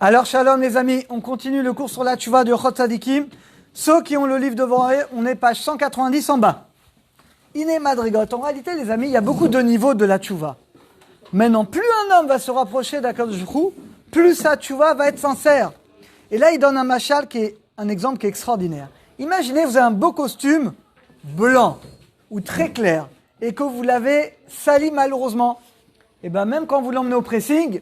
Alors, shalom les amis, on continue le cours sur la tchouva de Chot Tzadikim. Ceux qui ont le livre devant eux, on est page 190 en bas. Iné Madrigot. En réalité, les amis, il y a beaucoup de niveaux de la tchouva. Maintenant, plus un homme va se rapprocher d'Akadosh Baruch Hu, plus sa tchouva va être sincère. Et là, il donne un machal qui est un exemple qui est extraordinaire. Imaginez, vous avez un beau costume blanc ou très clair et que vous l'avez sali malheureusement. Et bien, même quand vous l'emmenez au pressing,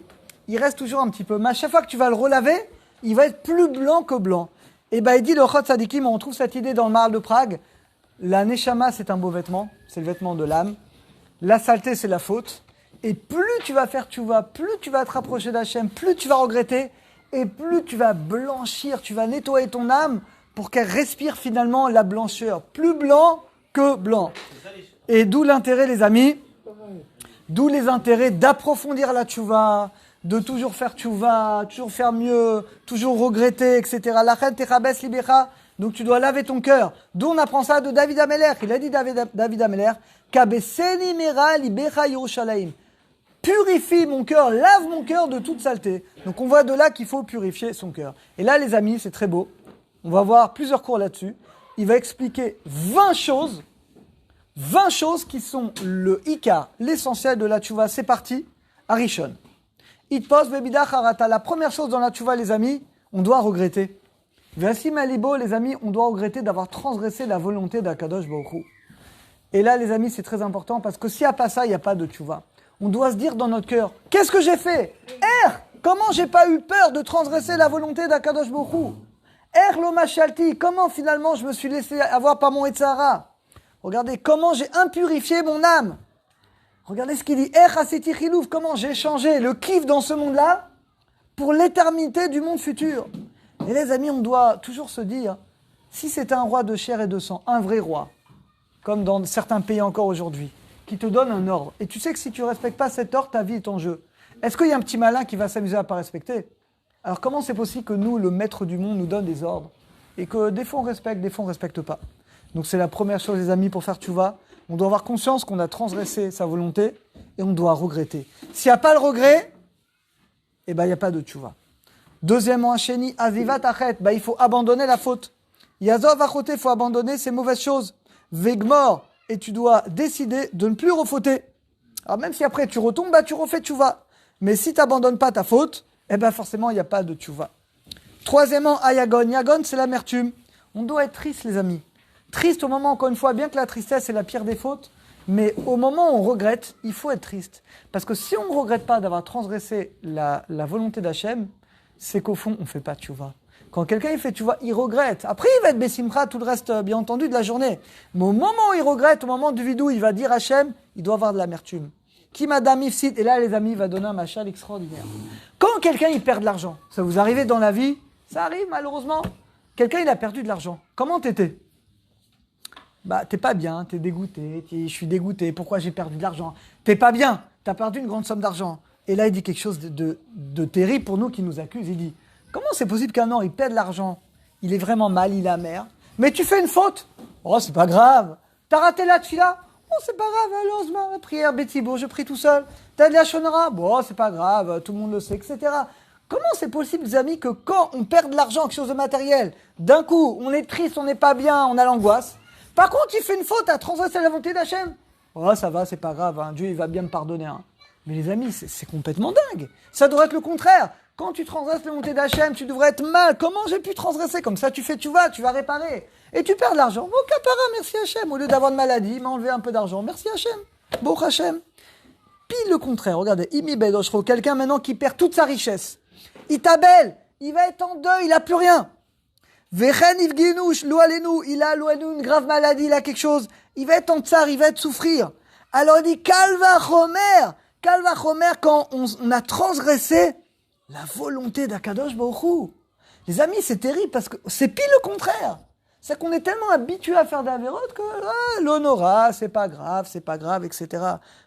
il reste toujours un petit peu. Mais à chaque fois que tu vas le relaver, il va être plus blanc que blanc. Et bien, il dit le Chot Tzadikim, on trouve cette idée dans le Maharal de Prague. La Neshama, c'est un beau vêtement, c'est le vêtement de l'âme. La saleté, c'est la faute. Et plus tu vas faire tchouva, plus tu vas te rapprocher d'Hachem, plus tu vas regretter, et plus tu vas blanchir, tu vas nettoyer ton âme pour qu'elle respire finalement la blancheur. Plus blanc que blanc. Et d'où l'intérêt, les amis, d'où les intérêts d'approfondir la tchouva, de toujours faire tchouva, toujours faire mieux, toujours regretter, etc. Lachem techabes libecha. Donc tu dois laver ton cœur. D'où on apprend ça de David Ameler. Il a dit David Ameler, kabeseni mera libecha Yerushalayim. Purifie mon cœur, lave mon cœur de toute saleté. Donc on voit de là qu'il faut purifier son cœur. Et là les amis, c'est très beau. On va voir plusieurs cours là-dessus. Il va expliquer 20 choses qui sont le ikar, l'essentiel de la tchouva. C'est parti, Arishon. Itpos bebidach harata. La première chose dans la tchouva, les amis, on doit regretter. Vasim alibo, les amis, on doit regretter d'avoir transgressé la volonté d'Akadosh Baruch Hu. Et là, les amis, c'est très important parce que s'il n'y a pas ça, il n'y a pas de tchouva. On doit se dire dans notre cœur, qu'est-ce que j'ai fait? Comment j'ai pas eu peur de transgresser la volonté d'Akadosh Baruch Hu? Lo machalti, comment finalement je me suis laissé avoir par mon Etzara? Regardez, comment j'ai impurifié mon âme. Regardez ce qu'il dit, haseti chilouf, comment j'ai changé le kiff dans ce monde-là pour l'éternité du monde futur. Et les amis, on doit toujours se dire, si c'était un roi de chair et de sang, un vrai roi, comme dans certains pays encore aujourd'hui, qui te donne un ordre, et tu sais que si tu ne respectes pas cet ordre, ta vie est en jeu. Est-ce qu'il y a un petit malin qui va s'amuser à ne pas respecter? Alors comment c'est possible que nous, le maître du monde, nous donne des ordres, et que des fois on respecte, des fois on ne respecte pas? Donc c'est la première chose, les amis, pour faire tchouva. On doit avoir conscience qu'on a transgressé sa volonté, et on doit regretter. S'il n'y a pas le regret, eh ben il n'y a pas de tchouva. Deuxièmement, Hacheni, Azivat Achet, il faut abandonner la faute. Yazov Achoté, il faut abandonner ces mauvaises choses. Vegmor, et tu dois décider de ne plus refauter. Alors même si après tu retombes, tu refais tchouva. Mais si tu n'abandonnes pas ta faute, forcément il n'y a pas de tchouva. Troisièmement, Ayagon. Yagon, c'est l'amertume. On doit être triste, les amis. Triste au moment, encore une fois, bien que la tristesse est la pire des fautes, mais au moment où on regrette, il faut être triste. Parce que si on ne regrette pas d'avoir transgressé la volonté d'Hachem, c'est qu'au fond, on ne fait pas tchouva. Quand quelqu'un il fait tchouva, il regrette. Après, il va être bessimcha tout le reste, bien entendu, de la journée. Mais au moment où il regrette, au moment du vidou, il va dire Hachem, il doit avoir de l'amertume. Qui madame ifsit, et là, les amis, il va donner un machal extraordinaire. Quand quelqu'un il perd de l'argent, ça vous arrive dans la vie? Ça arrive, malheureusement. Quelqu'un, il a perdu de l'argent. Comment t'étais? T'es pas bien, t'es dégoûté, je suis dégoûté, pourquoi j'ai perdu de l'argent? T'es pas bien, t'as perdu une grande somme d'argent. Et là, il dit quelque chose de terrible pour nous qui nous accuse. Il dit, comment c'est possible qu'un homme, il perd de l'argent? Il est vraiment mal, il est amer. Mais tu fais une faute? Oh, c'est pas grave. T'as raté la tfila? Oh, c'est pas grave, allons, la prière, Bétibo, je prie tout seul. T'as de la shonara? Bon, c'est pas grave, tout le monde le sait, etc. Comment c'est possible, les amis, que quand on perd de l'argent, quelque chose de matériel, d'un coup, on est triste, on n'est pas bien, on a l'angoisse. Par contre, tu fais une faute à transgresser la volonté d'Hachem. Oh, ça va, c'est pas grave, hein. Dieu, il va bien me pardonner. Hein. Mais les amis, c'est complètement dingue. Ça devrait être le contraire. Quand tu transgresses la volonté d'Hachem, tu devrais être mal. Comment j'ai pu transgresser? Comme ça, tu vas réparer. Et tu perds de l'argent. Bon, capara, merci Hachem. Au lieu d'avoir de maladie, il m'a enlevé un peu d'argent. Merci Hachem. Bon Hachem. Pile le contraire. Regardez, Imi Bedoshro, quelqu'un maintenant qui perd toute sa richesse. Il t'abelle. Il va être en deuil, il n'a plus rien. Vechen Ivginouch, Loalenu, il a une grave maladie, il a quelque chose. Il va être en tsar, il va être souffrir. Alors il dit, Kalva Chomer, quand on a transgressé la volonté d'Akadosh Baruch Hu. Les amis, c'est terrible parce que c'est pile le contraire. C'est qu'on est tellement habitué à faire d'avérotes que l'honora, c'est pas grave, etc.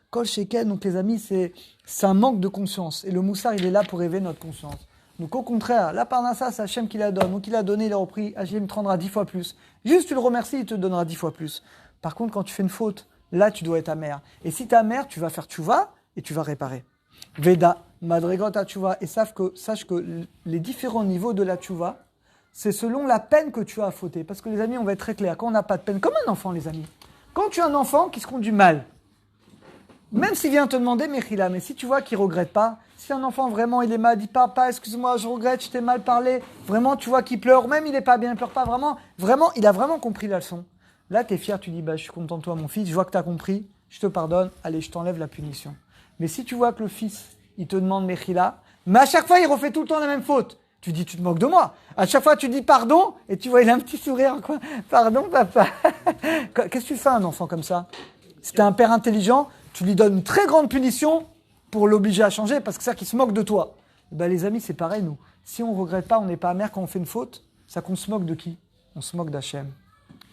Kol Sheken, donc les amis, c'est un manque de conscience. Et le moussard, il est là pour élever notre conscience. Donc au contraire, la parnassa, c'est Hachem qui la donne. Donc il a donné, il a repris, Hachem te rendra 10 fois plus. Juste tu le remercies, il te donnera 10 fois plus. Par contre, quand tu fais une faute, là tu dois être amer. Et si tu es amer, tu vas faire tchouva et tu vas réparer. Veda, Madrigot Tchouva, et sache que les différents niveaux de la Tchouva, c'est selon la peine que tu as à fauter. Parce que les amis, on va être très clair, quand on n'a pas de peine, comme un enfant les amis, quand tu as un enfant qui se conduit mal, même s'il vient te demander, Mechila, mais si tu vois qu'il ne regrette pas, si un enfant vraiment il est mal, dit papa, excuse-moi, je regrette, je t'ai mal parlé, vraiment tu vois qu'il pleure, même il n'est pas bien, il pleure pas, vraiment, il a vraiment compris la leçon. Là, tu es fier, tu dis, je suis content de toi mon fils, je vois que tu as compris, je te pardonne, allez, je t'enlève la punition. Mais si tu vois que le fils, il te demande Mechila, mais à chaque fois il refait tout le temps la même faute, tu dis, tu te moques de moi. À chaque fois tu dis pardon, et tu vois, il a un petit sourire, quoi. Pardon papa. Qu'est-ce que tu fais à un enfant comme ça? Si tu es un père intelligent, tu lui donnes une très grande punition pour l'obliger à changer, parce que c'est ça qui se moque de toi. Les amis, c'est pareil, nous. Si on ne regrette pas, on n'est pas amer quand on fait une faute, ça qu'on se moque de qui? On se moque d'Hachem.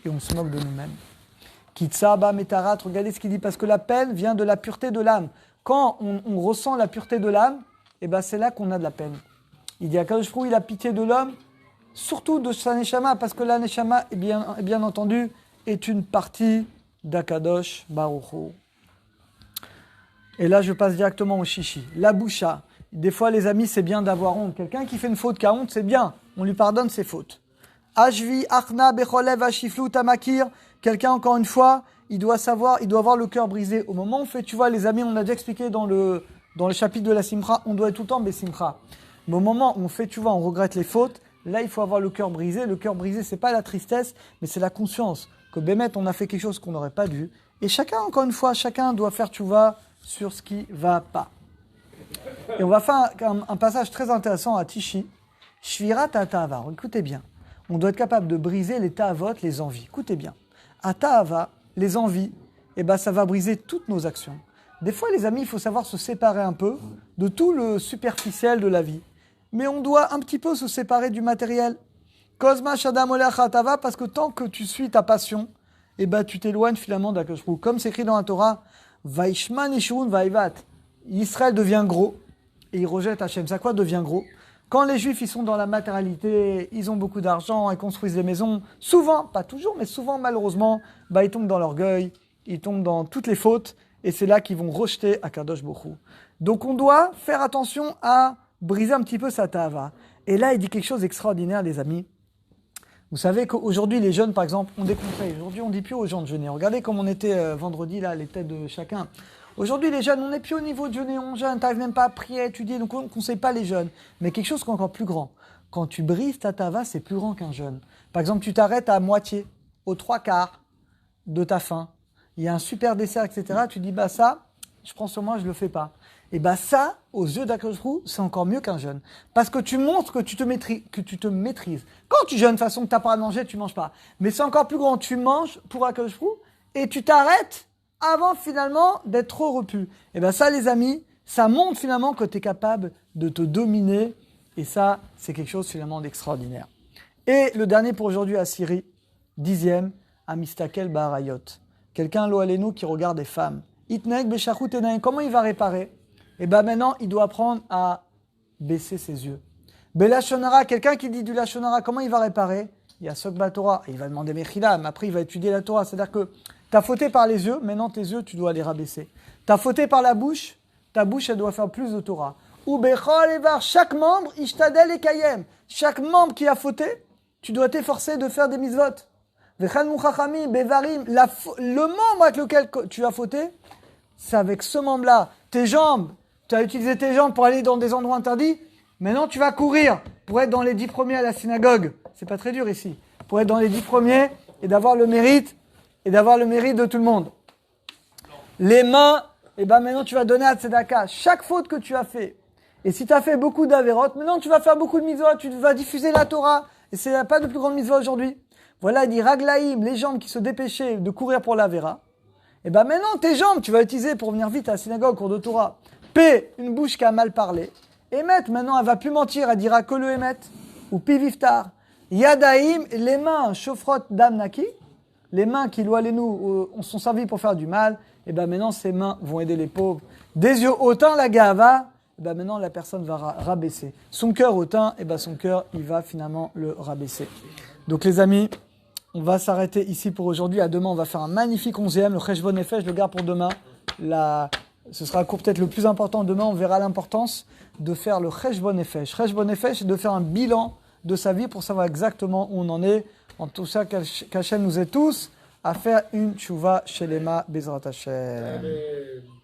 Et on se moque de nous-mêmes. Kitsaba metarat, regardez ce qu'il dit, parce que la peine vient de la pureté de l'âme. Quand on ressent la pureté de l'âme, c'est là qu'on a de la peine. Il dit à Kadosh Baruch Hu, il a pitié de l'homme, surtout de sa neshama, parce que la neshama, bien entendu, est une partie d'Akadosh Baruch Hu. Et là, je passe directement au chichi. La boucha. Des fois, les amis, c'est bien d'avoir honte. Quelqu'un qui fait une faute, qui a honte, c'est bien. On lui pardonne ses fautes. Ashvi, Achna, Becholev, Ashiflu, Tamakir. Quelqu'un, encore une fois, il doit avoir le cœur brisé. Au moment où on fait, tu vois, les amis, on a déjà expliqué dans le chapitre de la Simcha, on doit être tout le temps Besimcha. Mais au moment où on fait, tu vois, on regrette les fautes, là, il faut avoir le cœur brisé. Le cœur brisé, c'est pas la tristesse, mais c'est la conscience. Que Bémet, on a fait quelque chose qu'on n'aurait pas dû. Et chacun, encore une fois, chacun doit faire, tu vois, sur ce qui va pas. Et on va faire un passage très intéressant à Tishi. Shvira ta'ava. Écoutez bien. On doit être capable de briser les ta'avot, les envies. Écoutez bien. À ta'ava, les envies, ça va briser toutes nos actions. Des fois, les amis, il faut savoir se séparer un peu de tout le superficiel de la vie. Mais on doit un petit peu se séparer du matériel. Kozma shadam olecha ta'ava, parce que tant que tu suis ta passion, tu t'éloignes finalement d'Akadosh Baruch Hu. Comme c'est écrit dans la Torah, Vaishman Ishun Vaivat. Israël devient gros et il rejette Hachem. Ça quoi devient gros? Quand les Juifs ils sont dans la matérialité, ils ont beaucoup d'argent, ils construisent des maisons, souvent, pas toujours, mais souvent malheureusement, ils tombent dans l'orgueil, ils tombent dans toutes les fautes et c'est là qu'ils vont rejeter Akadosh Baruch Hu. Donc on doit faire attention à briser un petit peu sa ta'ava. Et là il dit quelque chose d'extraordinaire les amis. Vous savez qu'aujourd'hui, les jeunes, par exemple, ont des conseils. Aujourd'hui, on ne dit plus aux gens de jeûner. Regardez comme on était vendredi, là, les têtes de chacun. Aujourd'hui, les jeunes, on n'est plus au niveau de jeûner, on jeûne, tu n'arrives même pas à prier, à étudier, donc on ne conseille pas les jeunes. Mais quelque chose qui est encore plus grand. Quand tu brises ta tava, c'est plus grand qu'un jeûne. Par exemple, tu t'arrêtes à moitié, aux 3/4 de ta faim. Il y a un super dessert, etc. Tu dis, ça, je prends sur moi, je ne le fais pas. Et ça, aux yeux d'Akadosh Baruch Hu, c'est encore mieux qu'un jeûne. Parce que tu montres que tu te maîtrises. Quand tu jeûnes, de toute façon, que tu n'as pas à manger, tu ne manges pas. Mais c'est encore plus grand. Tu manges pour Akadosh Baruch Hu et tu t'arrêtes avant finalement d'être trop repu. Et ça, les amis, ça montre finalement que tu es capable de te dominer. Et ça, c'est quelque chose finalement d'extraordinaire. Et le dernier pour aujourd'hui à Syrie, 10e, Amistakel Barayot. Quelqu'un, lo alenu, qui regarde des femmes. Itnek Beshachut Enaim. Comment il va réparer? Maintenant, il doit apprendre à baisser ses yeux. Belashonara, quelqu'un qui dit du Lashonara, comment il va réparer? Il y a Sokba Torah, il va demander Mechila, mais après il va étudier la Torah. C'est-à-dire que tu as fauté par les yeux, maintenant tes yeux, tu dois les rabaisser. Tu as fauté par la bouche, ta bouche, elle doit faire plus de Torah. Ou Bechol Evar, chaque membre, Ishtadel et Kayem. Chaque membre qui a fauté, tu dois t'efforcer de faire des mitzvot. Vechal Muchachami, Bevarim, le membre avec lequel tu as fauté, c'est avec ce membre-là. Tes jambes, tu as utilisé tes jambes pour aller dans des endroits interdits. Maintenant, tu vas courir pour être dans les 10 premiers à la synagogue. C'est pas très dur ici. Pour être dans les 10 premiers et d'avoir le mérite de tout le monde. Les mains, maintenant tu vas donner à Tzedaka. Chaque faute que tu as fait. Et si tu as fait beaucoup d'avérotes, maintenant tu vas faire beaucoup de mitzvot. Tu vas diffuser la Torah. Et c'est pas de plus grande mitzvah aujourd'hui. Voilà, il dit Raglaïm, les jambes qui se dépêchaient de courir pour l'Avera. Maintenant tes jambes, tu vas utiliser pour venir vite à la synagogue, cours de Torah. P, une bouche qui a mal parlé. Emet, maintenant, elle va plus mentir, elle dira que le Emet. Ou Piviftar. Yadaïm, les mains, Shofrot Damnaki, les mains qui, nous sont servies pour faire du mal. Maintenant, ces mains vont aider les pauvres. Des yeux hautains, la Gahava, maintenant, la personne va rabaisser. Son cœur hautain, son cœur, il va finalement le rabaisser. Donc, les amis, on va s'arrêter ici pour aujourd'hui. À demain, on va faire un magnifique 11e, le Cheshbon Nefesh, je le garde pour demain. ce sera un cours peut-être le plus important. Demain, on verra l'importance de faire le Cheshbon Nefesh. Cheshbon Nefesh, c'est de faire un bilan de sa vie pour savoir exactement où on en est. En tout ça, qu'Hachem nous aide tous à faire une tchouva shelema Bezrat Hashem. Amen.